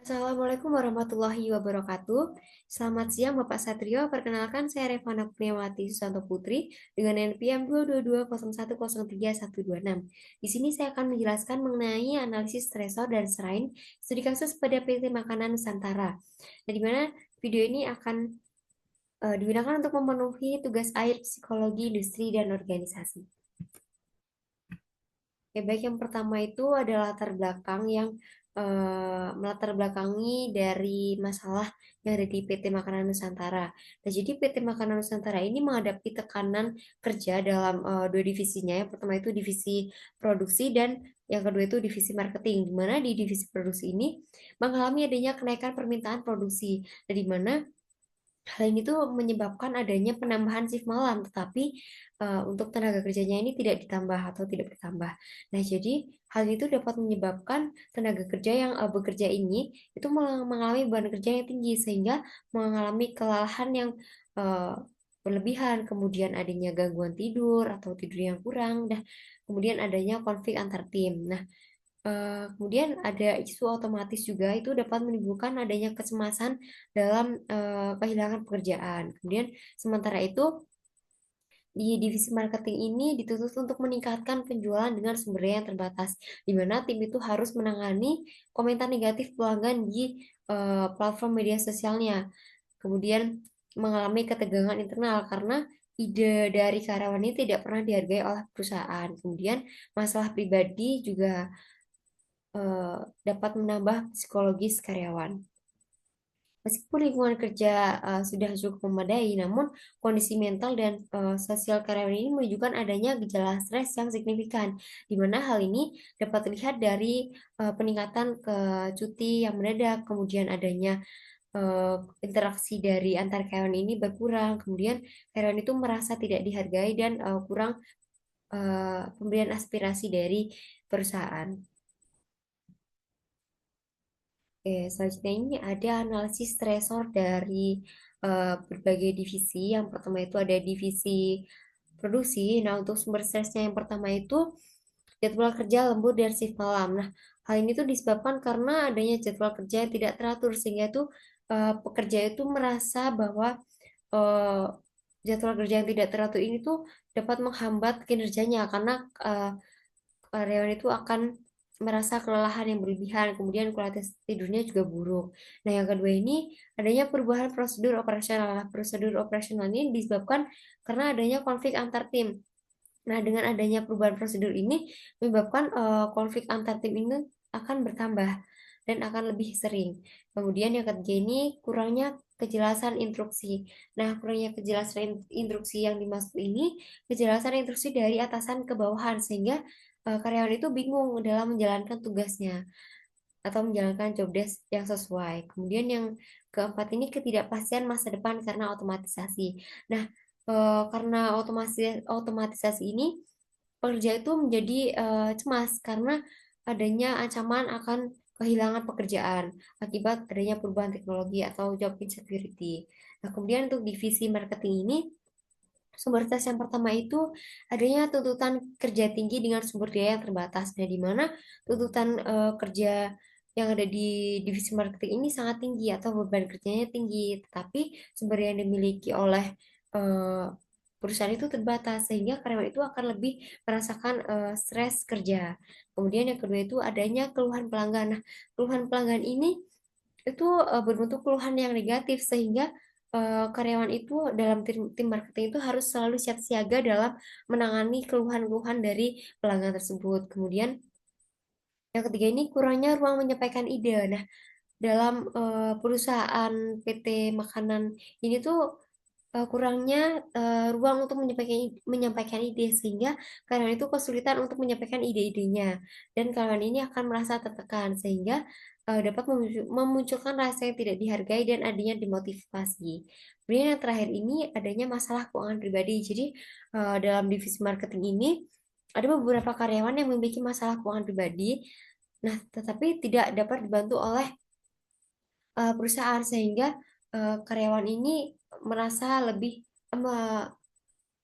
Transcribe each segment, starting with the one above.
Assalamualaikum warahmatullahi wabarakatuh. Selamat siang Bapak Satrio. Perkenalkan saya Revana Kurniawati Susanto Putri dengan NPM 22201033126. Di sini saya akan menjelaskan mengenai analisis stresor dan strain studi kasus pada PT Makanan Nusantara. Nah, di mana video ini akan digunakan untuk memenuhi tugas akhir psikologi industri dan organisasi. Ya, baik yang pertama itu adalah latar belakang yang melatar belakangi dari masalah yang ada di PT Makanan Nusantara. Nah, jadi PT Makanan Nusantara ini menghadapi tekanan kerja dalam dua divisinya. Yang pertama itu divisi produksi dan yang kedua itu divisi marketing. Di mana di divisi produksi ini mengalami adanya kenaikan permintaan produksi. Nah, di mana hal ini tuh menyebabkan adanya penambahan shift malam, tetapi untuk tenaga kerjanya ini tidak ditambah atau tidak bertambah. Nah, jadi hal itu dapat menyebabkan tenaga kerja yang bekerja ini itu mengalami beban kerja yang tinggi sehingga mengalami kelelahan yang uh, berlebihan, kemudian adanya gangguan tidur atau tidur yang kurang, dan kemudian adanya konflik antar tim. Nah, kemudian ada isu otomatis juga itu dapat menimbulkan adanya kecemasan dalam kehilangan pekerjaan. Kemudian sementara itu di divisi marketing ini dituntut untuk meningkatkan penjualan dengan sumber daya yang terbatas, di mana tim itu harus menangani komentar negatif pelanggan di platform media sosialnya. Kemudian mengalami ketegangan internal karena ide dari karyawan ini tidak pernah dihargai oleh perusahaan. Kemudian masalah pribadi juga eh, dapat menambah psikologis karyawan. Meskipun lingkungan kerja sudah cukup memadai, namun kondisi mental dan sosial karyawan ini menunjukkan adanya gejala stres yang signifikan, di mana hal ini dapat dilihat dari peningkatan ke cuti yang mendadak, kemudian adanya eh, interaksi dari antar karyawan ini berkurang, kemudian karyawan itu merasa tidak dihargai dan kurang pemberian aspirasi dari perusahaan. Oke, selanjutnya ini ada analisis stresor dari berbagai divisi. Yang pertama itu ada divisi produksi. Nah, untuk sumber stresnya yang pertama itu jadwal kerja lembur dan shift malam. Nah, hal ini tuh disebabkan karena adanya jadwal kerja yang tidak teratur sehingga itu pekerja itu merasa bahwa eh, jadwal kerja yang tidak teratur ini tuh dapat menghambat kinerjanya karena eh, karyawan itu akan merasa kelelahan yang berlebihan, kemudian kualitas tidurnya juga buruk. Nah, yang kedua ini adanya perubahan prosedur operasional. Nah, prosedur operasional ini disebabkan karena adanya konflik antar tim. Nah, dengan adanya perubahan prosedur ini menyebabkan konflik antar tim ini akan bertambah dan akan lebih sering. Kemudian yang ketiga ini kurangnya kejelasan instruksi. Nah, kurangnya kejelasan instruksi yang dimaksud ini kejelasan instruksi dari atasan ke bawahan sehingga karyawan itu bingung dalam menjalankan tugasnya atau menjalankan job desk yang sesuai. Kemudian yang keempat ini ketidakpastian masa depan karena otomatisasi. Nah, karena otomatisasi ini pekerja itu menjadi cemas karena adanya ancaman akan kehilangan pekerjaan akibat adanya perubahan teknologi atau job insecurity. Nah, kemudian untuk divisi marketing ini sumber tes yang pertama itu adanya tuntutan kerja tinggi dengan sumber daya yang terbatas. Nah, di mana tuntutan kerja yang ada di divisi marketing ini sangat tinggi atau beban kerjanya tinggi, tetapi sumber daya yang dimiliki oleh eh, perusahaan itu terbatas sehingga karyawan itu akan lebih merasakan stres kerja. Kemudian yang kedua itu adanya keluhan pelanggan. Nah, keluhan pelanggan ini itu berbentuk keluhan yang negatif sehingga karyawan itu dalam tim marketing itu harus selalu siap siaga dalam menangani keluhan-keluhan dari pelanggan tersebut. Kemudian yang ketiga ini kurangnya ruang menyampaikan ide. Nah, dalam perusahaan PT Makanan ini tuh kurangnya ruang untuk menyampaikan ide sehingga karyawan itu kesulitan untuk menyampaikan ide-idenya dan karyawan ini akan merasa tertekan sehingga dapat memunculkan rasa yang tidak dihargai dan adanya dimotivasi. Kemudian yang terakhir ini adanya masalah keuangan pribadi. Jadi dalam divisi marketing ini ada beberapa karyawan yang memiliki masalah keuangan pribadi. Nah, tetapi tidak dapat dibantu oleh perusahaan sehingga karyawan ini merasa lebih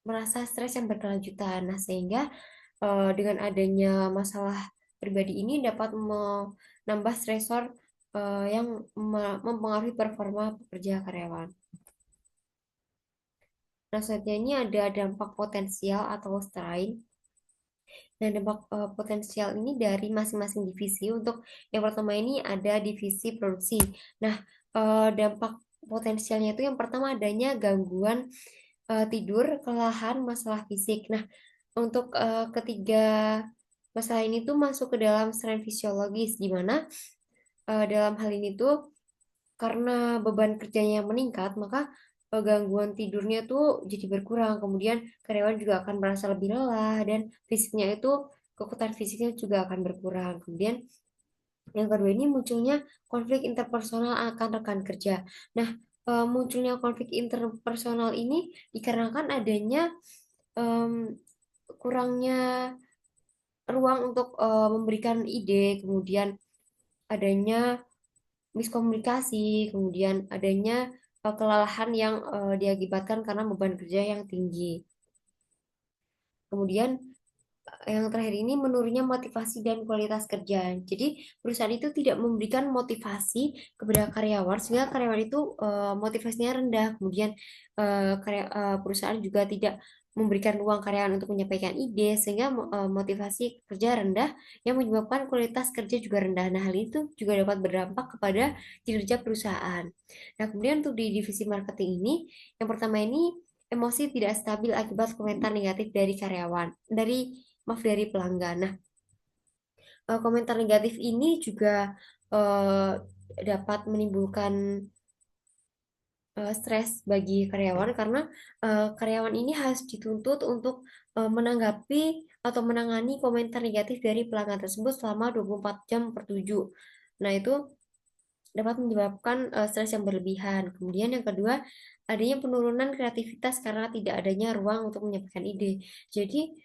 merasa stres yang berkelanjutan. Nah, sehingga dengan adanya masalah pribadi ini dapat menambah stresor yang mempengaruhi performa pekerja karyawan. Nah, selanjutnya ini ada dampak potensial atau strain. Nah, dampak potensial ini dari masing-masing divisi. Untuk yang pertama ini ada divisi produksi. Nah, dampak potensialnya itu yang pertama adanya gangguan tidur, kelelahan, masalah fisik. Nah, untuk ketiga masalah ini tuh masuk ke dalam strain fisiologis, di mana dalam hal ini tuh karena beban kerjanya yang meningkat, maka gangguan tidurnya tuh jadi berkurang. Kemudian karyawan juga akan merasa lebih lelah dan fisiknya itu kekuatan fisiknya juga akan berkurang. Kemudian yang kedua ini munculnya konflik interpersonal akan rekan kerja. Nah, munculnya konflik interpersonal ini dikarenakan adanya em, kurangnya ruang untuk memberikan ide, kemudian adanya miskomunikasi, kemudian adanya kelelahan yang diakibatkan karena beban kerja yang tinggi. Kemudian yang terakhir ini menurunnya motivasi dan kualitas kerja. Jadi perusahaan itu tidak memberikan motivasi kepada karyawan sehingga karyawan itu motivasinya rendah. Kemudian perusahaan juga tidak memberikan ruang karyawan untuk menyampaikan ide sehingga motivasi kerja rendah yang menyebabkan kualitas kerja juga rendah. Nah, hal itu juga dapat berdampak kepada kinerja perusahaan. Nah, kemudian untuk di divisi marketing ini, yang pertama ini emosi tidak stabil akibat komentar negatif dari karyawan, dari pelanggan. Nah, komentar negatif ini juga eh, dapat menimbulkan stres bagi karyawan karena karyawan ini harus dituntut untuk menanggapi atau menangani komentar negatif dari pelanggan tersebut selama 24 jam per 7. Nah, itu dapat menyebabkan stres yang berlebihan. Kemudian yang kedua, adanya penurunan kreativitas karena tidak adanya ruang untuk menyampaikan ide. Jadi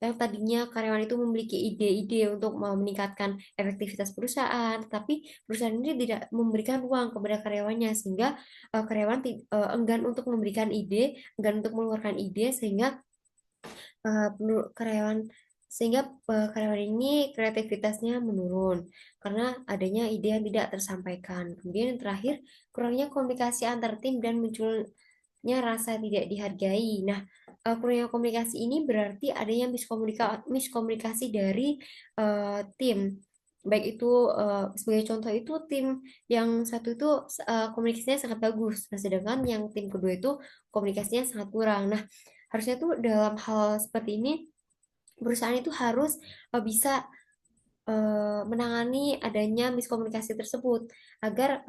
yang tadinya karyawan itu memiliki ide-ide untuk meningkatkan efektivitas perusahaan, tapi perusahaan ini tidak memberikan ruang kepada karyawannya sehingga enggan untuk memberikan ide, enggan untuk mengeluarkan ide sehingga karyawan karyawan ini kreativitasnya menurun karena adanya ide yang tidak tersampaikan. Kemudian yang terakhir, kurangnya komunikasi antar tim dan munculnya rasa tidak dihargai. Nah, kurangnya komunikasi ini berarti adanya miskomunikasi dari tim. Baik itu sebagai contoh itu tim yang satu itu komunikasinya sangat bagus, nah, sedangkan yang tim kedua itu komunikasinya sangat kurang. Nah, harusnya tuh dalam hal seperti ini perusahaan itu harus bisa menangani adanya miskomunikasi tersebut agar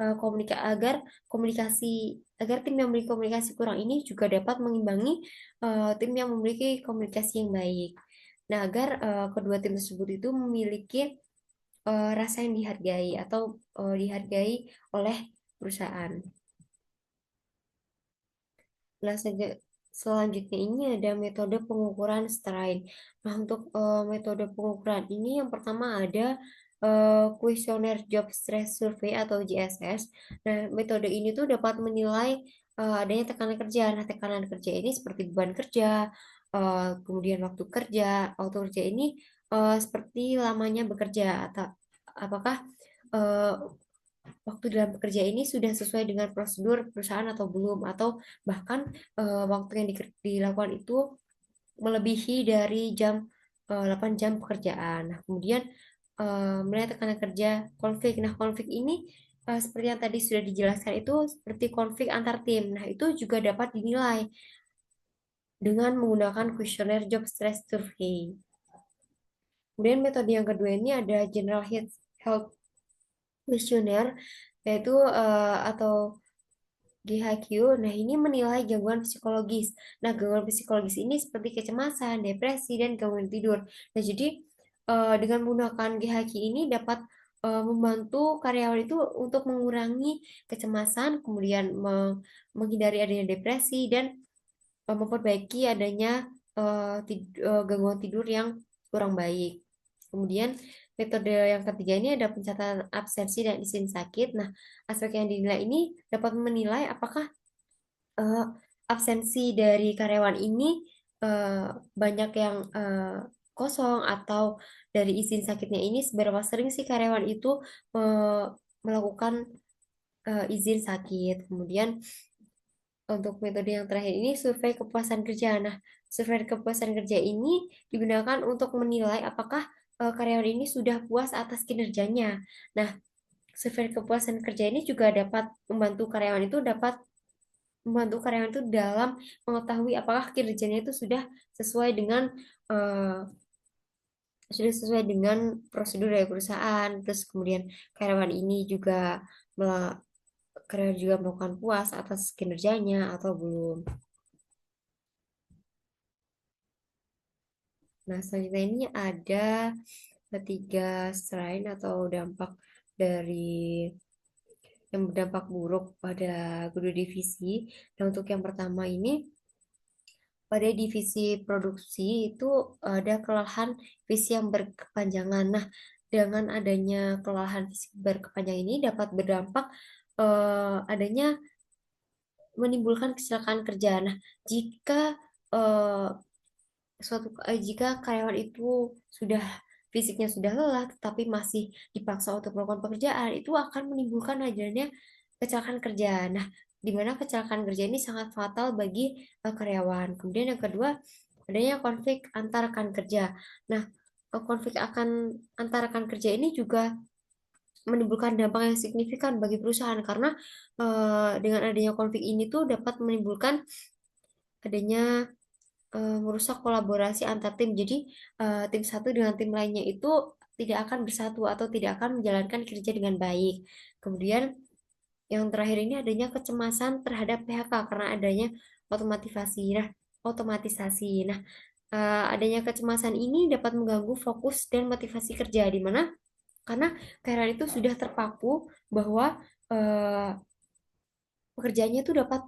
komunikasi agar tim yang memiliki komunikasi kurang ini juga dapat mengimbangi tim yang memiliki komunikasi yang baik. Nah, agar kedua tim tersebut itu memiliki rasa yang dihargai atau dihargai oleh perusahaan. Nah, selanjutnya ini ada metode pengukuran strain. Nah, untuk metode pengukuran ini yang pertama ada kuesioner Job Stress Survey atau JSS. Nah, metode ini tuh dapat menilai adanya tekanan kerja. Nah, tekanan kerja ini seperti beban kerja, kemudian waktu kerja ini seperti lamanya bekerja atau apakah eh, waktu dalam bekerja ini sudah sesuai dengan prosedur perusahaan atau belum, atau bahkan waktu yang dilakukan itu melebihi dari 8 jam pekerjaan. Nah, kemudian melihat tekanan kerja konflik. Nah, konflik ini seperti yang tadi sudah dijelaskan itu seperti konflik antar tim. Nah, itu juga dapat dinilai dengan menggunakan kuesioner job stress survey. Kemudian metode yang kedua ini ada General Health Questionnaire, yaitu atau GHQ. Nah, ini menilai gangguan psikologis. Nah, gangguan psikologis ini seperti kecemasan, depresi, dan gangguan tidur. Nah, jadi dengan menggunakan GHQ ini dapat membantu karyawan itu untuk mengurangi kecemasan, kemudian menghindari adanya depresi, dan memperbaiki adanya gangguan tidur yang kurang baik. Kemudian metode yang ketiga ini ada pencatatan absensi dan izin sakit. Nah, aspek yang dinilai ini dapat menilai apakah eh, absensi dari karyawan ini eh, banyak yang kosong, atau dari izin sakitnya ini seberapa sering sih karyawan itu melakukan izin sakit. Kemudian untuk metode yang terakhir ini survei kepuasan kerja. Nah, survei kepuasan kerja ini digunakan untuk menilai apakah karyawan ini sudah puas atas kinerjanya. Nah, survei kepuasan kerja ini juga dapat membantu karyawan itu dalam mengetahui apakah kinerjanya itu sesuai dengan eh, sudah sesuai dengan prosedur dari perusahaan. Terus kemudian karyawan ini juga mela- karyawan juga melakukan puas atas kinerjanya atau belum. Nah, selanjutnya ini ada ketiga strain atau dampak dari yang berdampak buruk pada kedua divisi. Dan untuk yang pertama ini, pada divisi produksi itu ada kelelahan visi yang berkepanjangan. Nah, dengan adanya kelelahan visi berkepanjangan ini dapat berdampak adanya menimbulkan kecelakaan kerja. Nah, jika eh, jika karyawan itu sudah fisiknya sudah lelah tetapi masih dipaksa untuk melakukan pekerjaan, itu akan menimbulkan adanya kecelakaan kerja. Nah, di mana kecelakaan kerja ini sangat fatal bagi karyawan. Kemudian yang kedua, adanya konflik antar rekan kerja. Nah, konflik antar rekan kerja ini juga menimbulkan dampak yang signifikan bagi perusahaan karena dengan adanya konflik ini tuh dapat menimbulkan adanya merusak kolaborasi antar tim. Jadi tim satu dengan tim lainnya itu tidak akan bersatu atau tidak akan menjalankan kerja dengan baik. Kemudian yang terakhir ini adanya kecemasan terhadap PHK karena adanya otomatisasi. Otomatisasi. Nah, adanya kecemasan ini dapat mengganggu fokus dan motivasi kerja di mana karena karyawan itu sudah terpaku bahwa eh, pekerjaannya itu dapat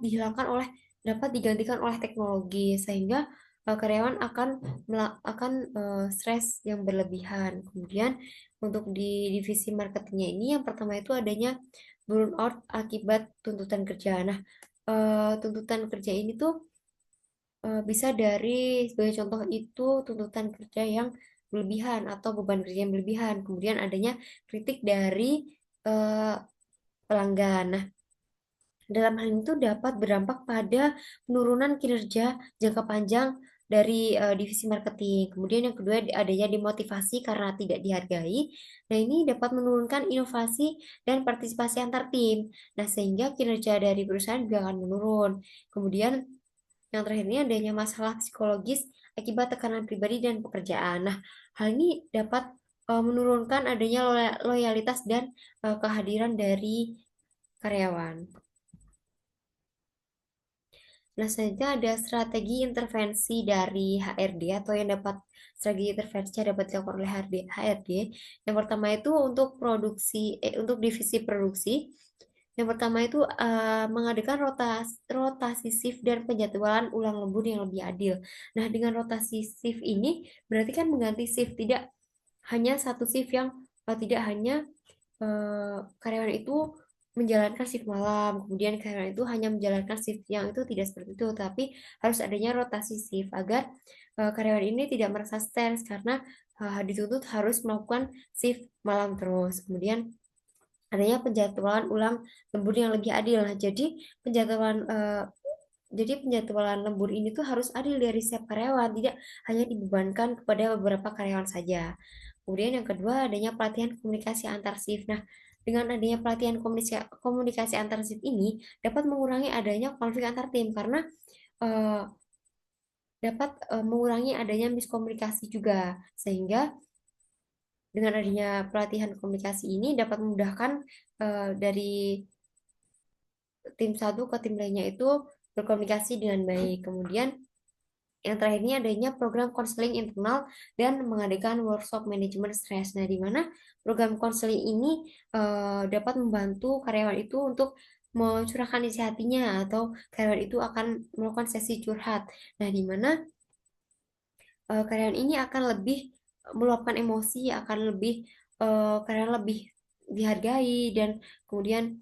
digantikan oleh teknologi sehingga karyawan akan stres yang berlebihan. Kemudian untuk di divisi marketingnya ini yang pertama itu adanya burnout akibat tuntutan kerja. Nah, tuntutan kerja ini tuh bisa dari sebagai contoh itu tuntutan kerja yang berlebihan atau beban kerja yang berlebihan. Kemudian adanya kritik dari eh, pelanggan. Nah, dalam hal itu dapat berdampak pada penurunan kinerja jangka panjang dari divisi marketing. Kemudian yang kedua adanya demotivasi karena tidak dihargai. Nah, ini dapat menurunkan inovasi dan partisipasi antar tim. Nah, sehingga kinerja dari perusahaan juga akan menurun. Kemudian yang terakhir ini adanya masalah psikologis akibat tekanan pribadi dan pekerjaan. Nah, hal ini dapat menurunkan adanya loyalitas dan kehadiran dari karyawan. Nah, selanjutnya ada strategi intervensi dari HRD atau yang dapat strategi intervensi yang dapat dilakukan oleh HRD. Yang pertama itu untuk divisi produksi. Yang pertama itu mengadakan rotasi shift dan penjadwalan ulang lembur yang lebih adil. Nah, dengan rotasi shift ini berarti kan mengganti shift, tidak hanya satu shift yang tidak hanya karyawan itu menjalankan shift malam, kemudian karyawan itu hanya menjalankan shift yang itu tidak seperti itu, tapi harus adanya rotasi shift agar karyawan ini tidak merasa stres karena dituntut harus melakukan shift malam terus. Kemudian adanya penjadwalan ulang lembur yang lebih adil. Nah, jadi penjadwalan lembur ini tuh harus adil dari setiap karyawan, tidak hanya dibebankan kepada beberapa karyawan saja. Kemudian yang kedua adanya pelatihan komunikasi antar shift. Nah, dengan adanya pelatihan komunikasi antar shift ini dapat mengurangi adanya konflik antar tim karena eh, dapat mengurangi adanya miskomunikasi juga. Sehingga dengan adanya pelatihan komunikasi ini dapat memudahkan dari tim satu ke tim lainnya itu berkomunikasi dengan baik. Kemudian yang terakhir ini adanya program konseling internal dan mengadakan workshop manajemen stres. Nah, di mana program konseling ini dapat membantu karyawan itu untuk mencurahkan isi hatinya atau karyawan itu akan melakukan sesi curhat. Nah, di mana karyawan ini akan lebih meluapkan emosi, karyawan lebih dihargai dan kemudian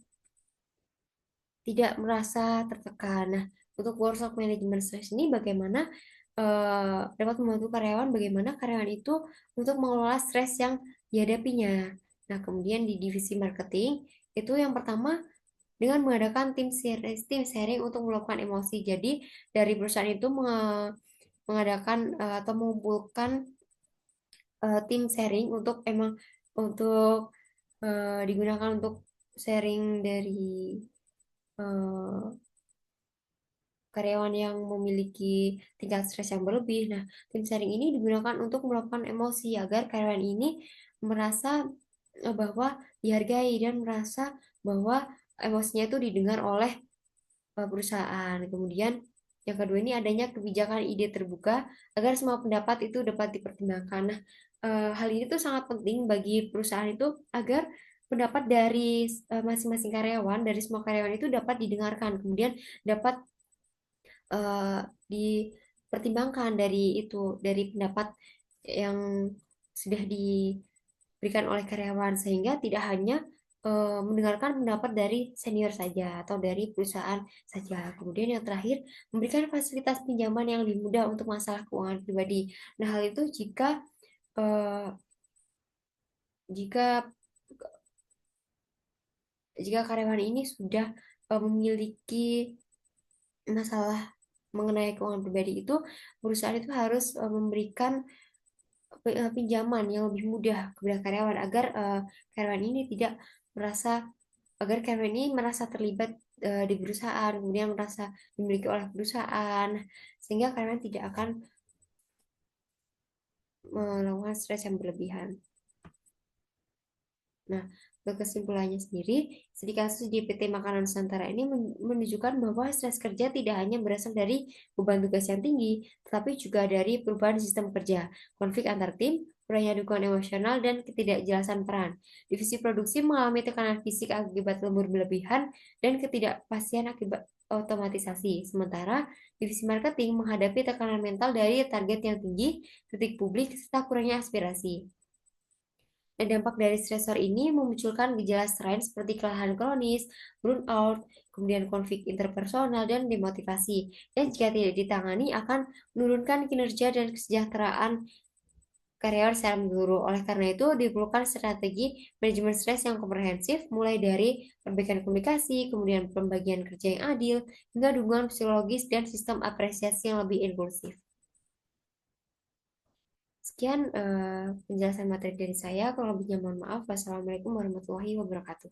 tidak merasa tertekan. Nah, untuk workshop manajemen stres ini bagaimana dapat membantu karyawan bagaimana karyawan itu untuk mengelola stres yang dihadapinya. Nah, kemudian di divisi marketing itu yang pertama dengan mengadakan tim sharing untuk meluapkan emosi. Jadi dari perusahaan itu mengadakan atau mengumpulkan tim sharing untuk emang untuk digunakan untuk sharing dari eh, karyawan yang memiliki tingkat stres yang berlebih. Nah, tim sharing ini digunakan untuk meluapkan emosi agar karyawan ini merasa bahwa dihargai dan merasa bahwa emosinya itu didengar oleh perusahaan. Kemudian yang kedua ini adanya kebijakan ide terbuka agar semua pendapat itu dapat dipertimbangkan. Nah, hal ini tuh sangat penting bagi perusahaan itu agar pendapat dari masing-masing karyawan, dari semua karyawan itu dapat didengarkan, kemudian dapat eh, dipertimbangkan dari pendapat yang sudah diberikan oleh karyawan sehingga tidak hanya mendengarkan pendapat dari senior saja atau dari perusahaan saja. Kemudian yang terakhir, memberikan fasilitas pinjaman yang lebih mudah untuk masalah keuangan pribadi. Nah, hal itu eh, jika jika karyawan ini sudah memiliki masalah mengenai keuangan pribadi itu, perusahaan itu harus memberikan pinjaman yang lebih mudah kepada karyawan agar karyawan ini tidak merasa agar karyawan ini merasa terlibat di perusahaan, kemudian merasa dimiliki oleh perusahaan, sehingga karyawan tidak akan melakukan stres yang berlebihan. Nah, kesimpulannya sendiri, studi kasus di PT Makanan Nusantara ini menunjukkan bahwa stres kerja tidak hanya berasal dari beban tugas yang tinggi, tetapi juga dari perubahan sistem kerja, konflik antar tim, kurangnya dukungan emosional, dan ketidakjelasan peran. Divisi produksi mengalami tekanan fisik akibat lembur berlebihan dan ketidakpastian akibat otomatisasi. Sementara divisi marketing menghadapi tekanan mental dari target yang tinggi, kritik publik, serta kurangnya aspirasi. Dan dampak dari stresor ini memunculkan gejala selain seperti kelelahan kronis, burnout, kemudian konflik interpersonal, dan demotivasi. Dan jika tidak ditangani akan menurunkan kinerja dan kesejahteraan karyawan secara menyeluruh. Oleh karena itu, diperlukan strategi manajemen stres yang komprehensif, mulai dari perbaikan komunikasi, kemudian pembagian kerja yang adil, hingga dukungan psikologis dan sistem apresiasi yang lebih inklusif. Sekian penjelasan materi dari saya. Kalau lebihnya mohon maaf. Wassalamualaikum warahmatullahi wabarakatuh.